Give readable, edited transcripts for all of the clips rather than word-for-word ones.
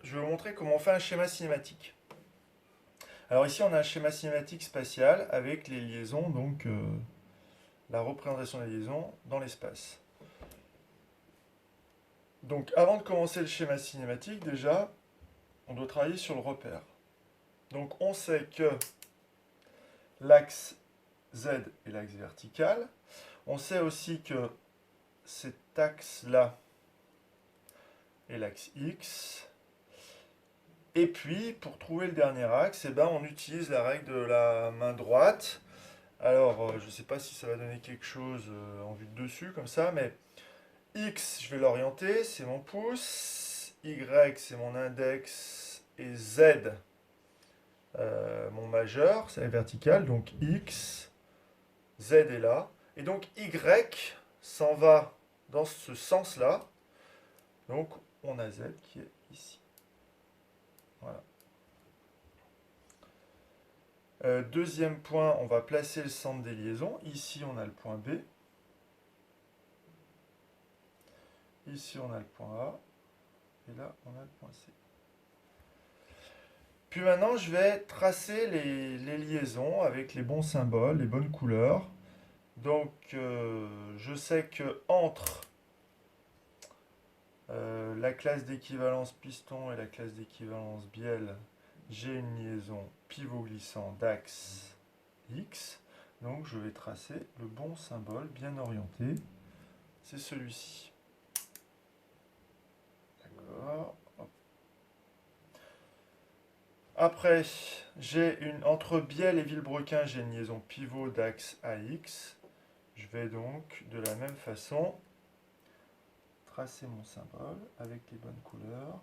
je vais vous montrer comment on fait un schéma cinématique. Alors ici, on a un schéma cinématique spatial avec les liaisons, donc la représentation des liaisons dans l'espace. Donc avant de commencer le schéma cinématique, déjà, on doit travailler sur le repère. Donc on sait que l'axe Z est l'axe vertical. On sait aussi que cet axe-là est l'axe X. Et puis, pour trouver le dernier axe, eh ben, on utilise la règle de la main droite. Alors, je ne sais pas si ça va donner quelque chose en vue de dessus, comme ça, mais X, je vais l'orienter, c'est mon pouce. Y, c'est mon index. Et Z, mon majeur, c'est la verticale. Donc X, Z est là. Et donc Y s'en va dans ce sens-là. Donc, on a Z qui est ici. Voilà. Deuxième point, on va placer le centre des liaisons. Ici, on a le point B. Ici, on a le point A. Et là, on a le point C. Puis maintenant, je vais tracer les liaisons avec les bons symboles, les bonnes couleurs. Donc, je sais que entre la classe d'équivalence piston et la classe d'équivalence bielle, j'ai une liaison pivot glissant d'axe X. Donc, je vais tracer le bon symbole bien orienté. C'est celui-ci. D'accord. Après, entre Biel et Villebrequin, j'ai une liaison pivot d'axe AX. Je vais donc, de la même façon, tracer mon symbole avec les bonnes couleurs.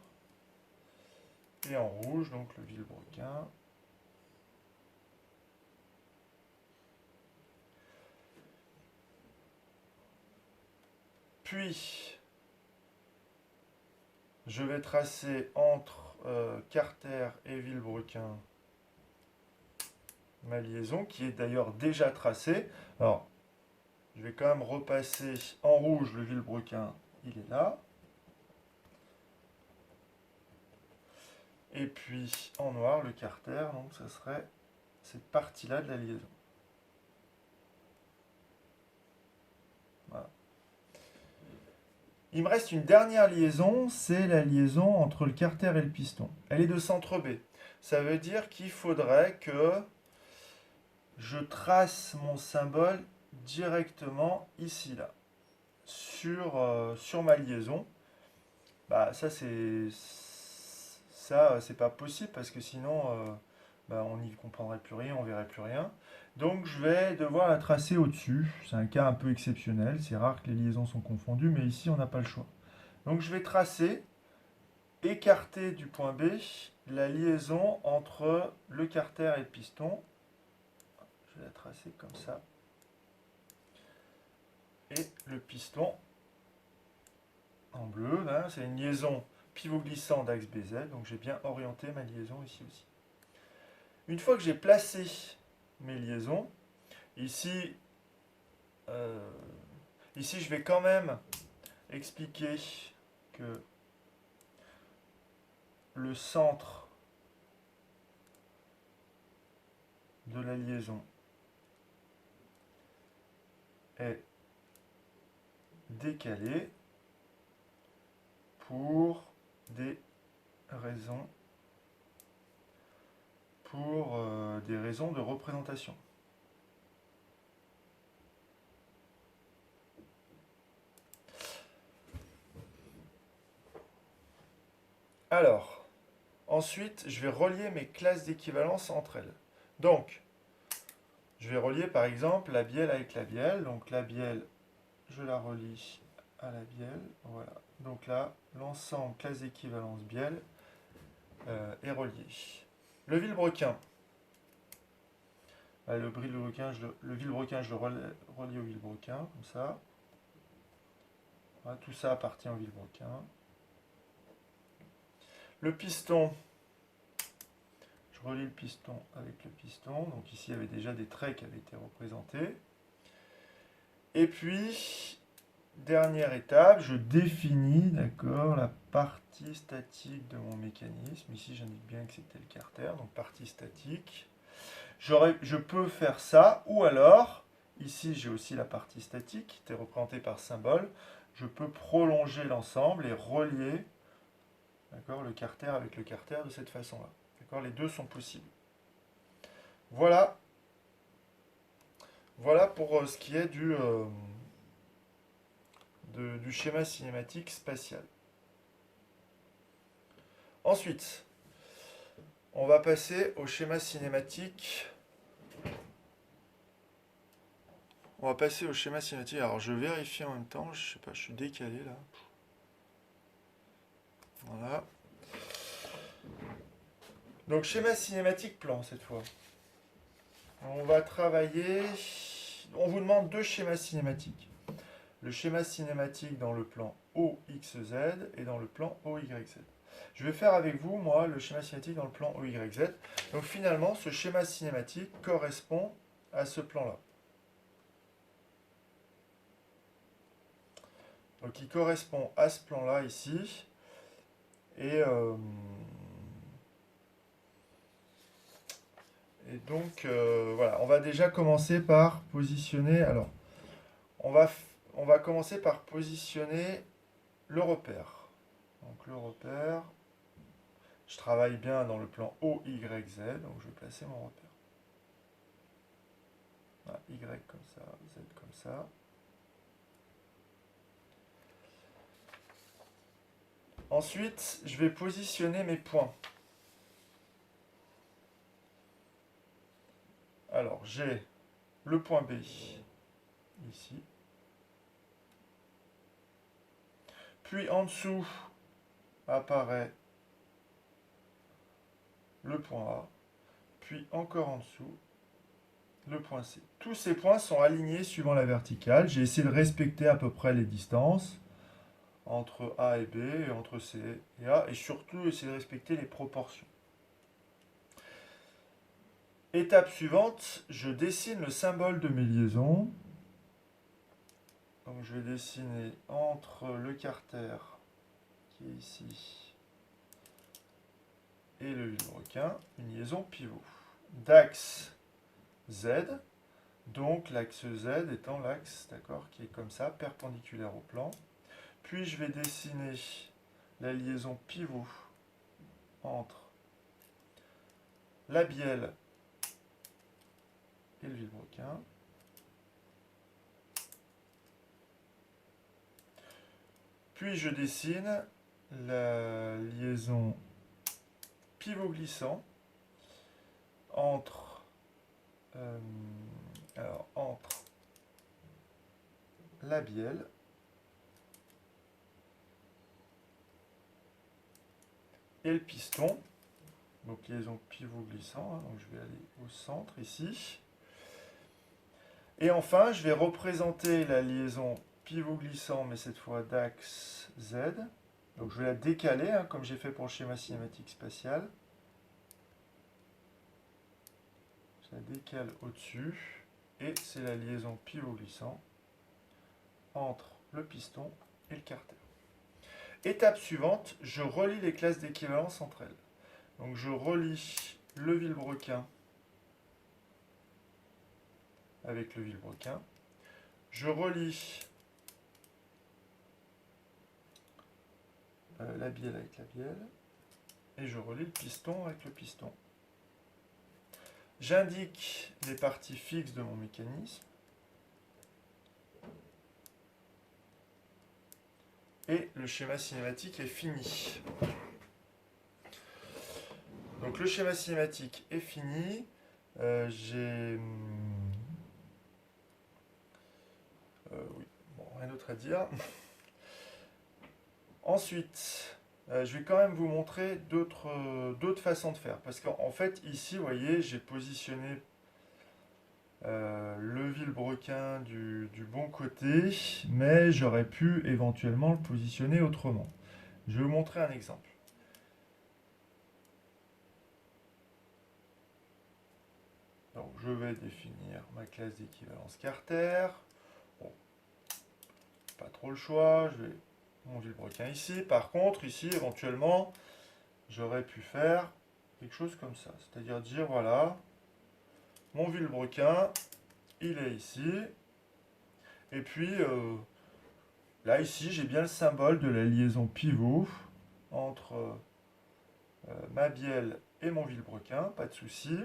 Et en rouge, donc le Villebrequin. Puis, je vais tracer entre Carter et Villebrequin ma liaison, qui est d'ailleurs déjà tracée. Alors, je vais quand même repasser en rouge le Villebrequin, il est là. Et puis en noir le Carter, donc ça serait cette partie-là de la liaison. Voilà. Il me reste une dernière liaison, c'est la liaison entre le Carter et le piston. Elle est de centre B. Ça veut dire qu'il faudrait que je trace mon symbole directement ici, là, sur ma liaison. Bah, ça, c'est pas possible parce que sinon, bah, on n'y comprendrait plus rien, on verrait plus rien. Donc, je vais devoir la tracer au-dessus. C'est un cas un peu exceptionnel. C'est rare que les liaisons sont confondues, mais ici, on n'a pas le choix. Donc, je vais tracer, écarter du point B, la liaison entre le carter et le piston. Je vais la tracer comme ça. Et le piston en bleu, là, c'est une liaison pivot glissant d'axe BZ, donc j'ai bien orienté ma liaison ici aussi. Une fois que j'ai placé mes liaisons, ici, ici je vais quand même expliquer que le centre de la liaison est décalé pour des raisons de représentation. Alors, ensuite, je vais relier mes classes d'équivalence entre elles. Donc, je vais relier par exemple la bielle avec la bielle. Donc la bielle, je la relie à la bielle. Voilà. Donc là, l'ensemble classe d'équivalence bielle est relié. Le vilebrequin. Le vilebrequin, je le relie au vilebrequin, comme ça. Voilà, tout ça appartient au vilebrequin. Le piston, je relie le piston avec le piston. Donc ici, il y avait déjà des traits qui avaient été représentés. Et puis, dernière étape, je définis, d'accord, la partie statique de mon mécanisme. Ici, j'indique bien que c'était le carter, donc partie statique. Je peux faire ça, ou alors, ici, j'ai aussi la partie statique, qui était représentée par symbole. Je peux prolonger l'ensemble et relier, d'accord, le carter avec le carter de cette façon-là. D'accord, les deux sont possibles. Voilà, voilà pour ce qui est du schéma cinématique spatial. Ensuite, on va passer au schéma cinématique. On va passer au schéma cinématique. Alors, je vérifie en même temps. Je sais pas, je suis décalé là. Voilà. Donc, schéma cinématique plan cette fois. On va travailler. On vous demande deux schémas cinématiques. Le schéma cinématique dans le plan OXZ et dans le plan OYZ. Je vais faire avec vous, moi, le schéma cinématique dans le plan OYZ. Donc finalement, ce schéma cinématique correspond à ce plan-là. Donc il correspond à ce plan-là ici. Et donc, voilà, on va déjà commencer par positionner. Alors, on va commencer par positionner le repère. Donc, le repère, je travaille bien dans le plan OYZ, donc je vais placer mon repère. Voilà, Y comme ça, Z comme ça. Ensuite, je vais positionner mes points. Alors, j'ai le point B ici. Puis en dessous apparaît le point A. Puis encore en dessous, le point C. Tous ces points sont alignés suivant la verticale. J'ai essayé de respecter à peu près les distances entre A et B, et entre C et A, et surtout essayer de respecter les proportions. Étape suivante, je dessine le symbole de mes liaisons. Donc je vais dessiner entre le carter qui est ici et le vilebrequin une liaison pivot d'axe Z, donc l'axe Z étant l'axe, d'accord, qui est comme ça, perpendiculaire au plan. Puis je vais dessiner la liaison pivot entre la bielle et le vilebrequin. Puis je dessine la liaison pivot glissant entre, entre la bielle et le piston. Donc liaison pivot glissant, hein, donc je vais aller au centre ici. Et enfin, je vais représenter la liaison pivot glissant, mais cette fois d'axe Z. Donc je vais la décaler, hein, comme j'ai fait pour le schéma cinématique spatial. Je la décale au-dessus. Et c'est la liaison pivot glissant entre le piston et le carter. Étape suivante, je relie les classes d'équivalence entre elles. Donc je relie le vilebrequin avec le vilebrequin. Je relie la bielle avec la bielle. Et je relie le piston avec le piston. J'indique les parties fixes de mon mécanisme. Et le schéma cinématique est fini. Donc le schéma cinématique est fini. J'ai... oui, bon, rien d'autre à dire. Ensuite, je vais quand même vous montrer d'autres façons de faire. Parce qu'en fait, ici, vous voyez, j'ai positionné le vilebrequin du bon côté, mais j'aurais pu éventuellement le positionner autrement. Je vais vous montrer un exemple. Donc je vais définir ma classe d'équivalence carter. Bon. pas trop le choix, je vais mon vilebrequin ici. Par contre, ici, éventuellement, j'aurais pu faire quelque chose comme ça. C'est-à-dire dire, voilà, mon vilebrequin, il est ici. Et puis, là, ici, j'ai bien le symbole de la liaison pivot entre ma bielle et mon vilebrequin, pas de souci.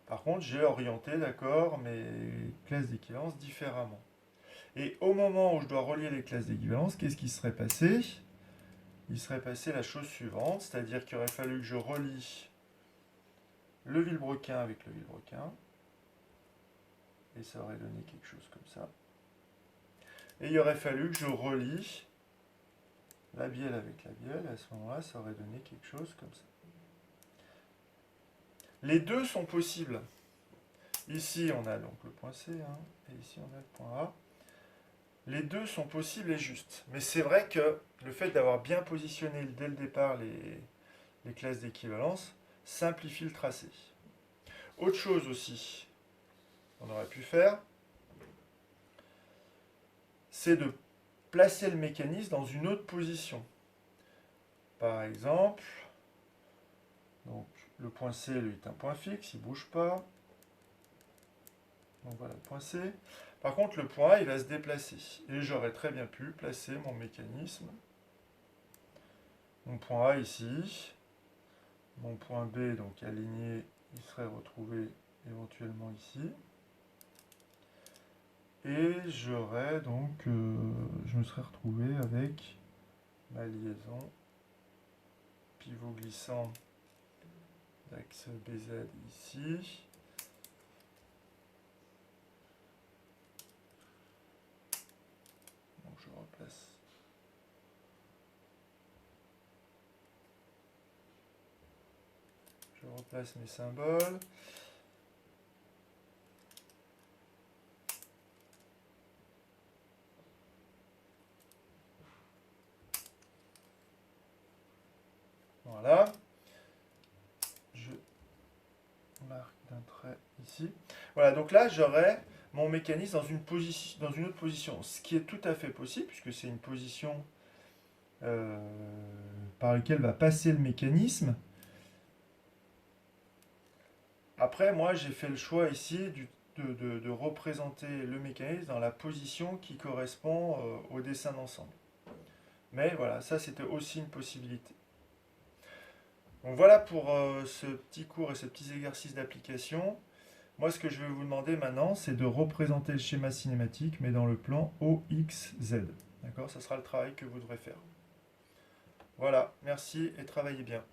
Par contre, j'ai orienté, d'accord, mes classes d'équivalence différemment. Et au moment où je dois relier les classes d'équivalence, qu'est-ce qui serait passé? Il serait passé la chose suivante, c'est-à-dire qu'il aurait fallu que je relie le vilebrequin avec le vilebrequin. Et ça aurait donné quelque chose comme ça. Et il aurait fallu que je relie la bielle avec la bielle. Et à ce moment-là, ça aurait donné quelque chose comme ça. Les deux sont possibles. Ici, on a donc le point C, hein, et ici, on a le point A. Les deux sont possibles et justes. Mais c'est vrai que le fait d'avoir bien positionné dès le départ les classes d'équivalence simplifie le tracé. Autre chose aussi qu'on aurait pu faire, c'est de placer le mécanisme dans une autre position. Par exemple, donc le point C, lui, est un point fixe, il ne bouge pas. Donc voilà le point C. Par contre, le point A, il va se déplacer. Et j'aurais très bien pu placer mon mécanisme. Mon point A ici. Mon point B, donc aligné, il serait retrouvé éventuellement ici. Et j'aurais donc, je me serais retrouvé avec ma liaison pivot glissant d'axe BZ ici. Donc je replace. Je replace mes symboles. Voilà. Je marque d'un trait ici. Voilà, donc là, j'aurai mon mécanisme dans une autre position. Ce qui est tout à fait possible, puisque c'est une position par laquelle va passer le mécanisme. Après, moi, j'ai fait le choix ici de représenter le mécanisme dans la position qui correspond au dessin d'ensemble. Mais voilà, ça, c'était aussi une possibilité. Donc voilà pour ce petit cours et ce petit exercice d'application. Moi, ce que je vais vous demander maintenant, c'est de représenter le schéma cinématique, mais dans le plan OXZ. D'accord? Ça sera le travail que vous devrez faire. Voilà, merci et travaillez bien.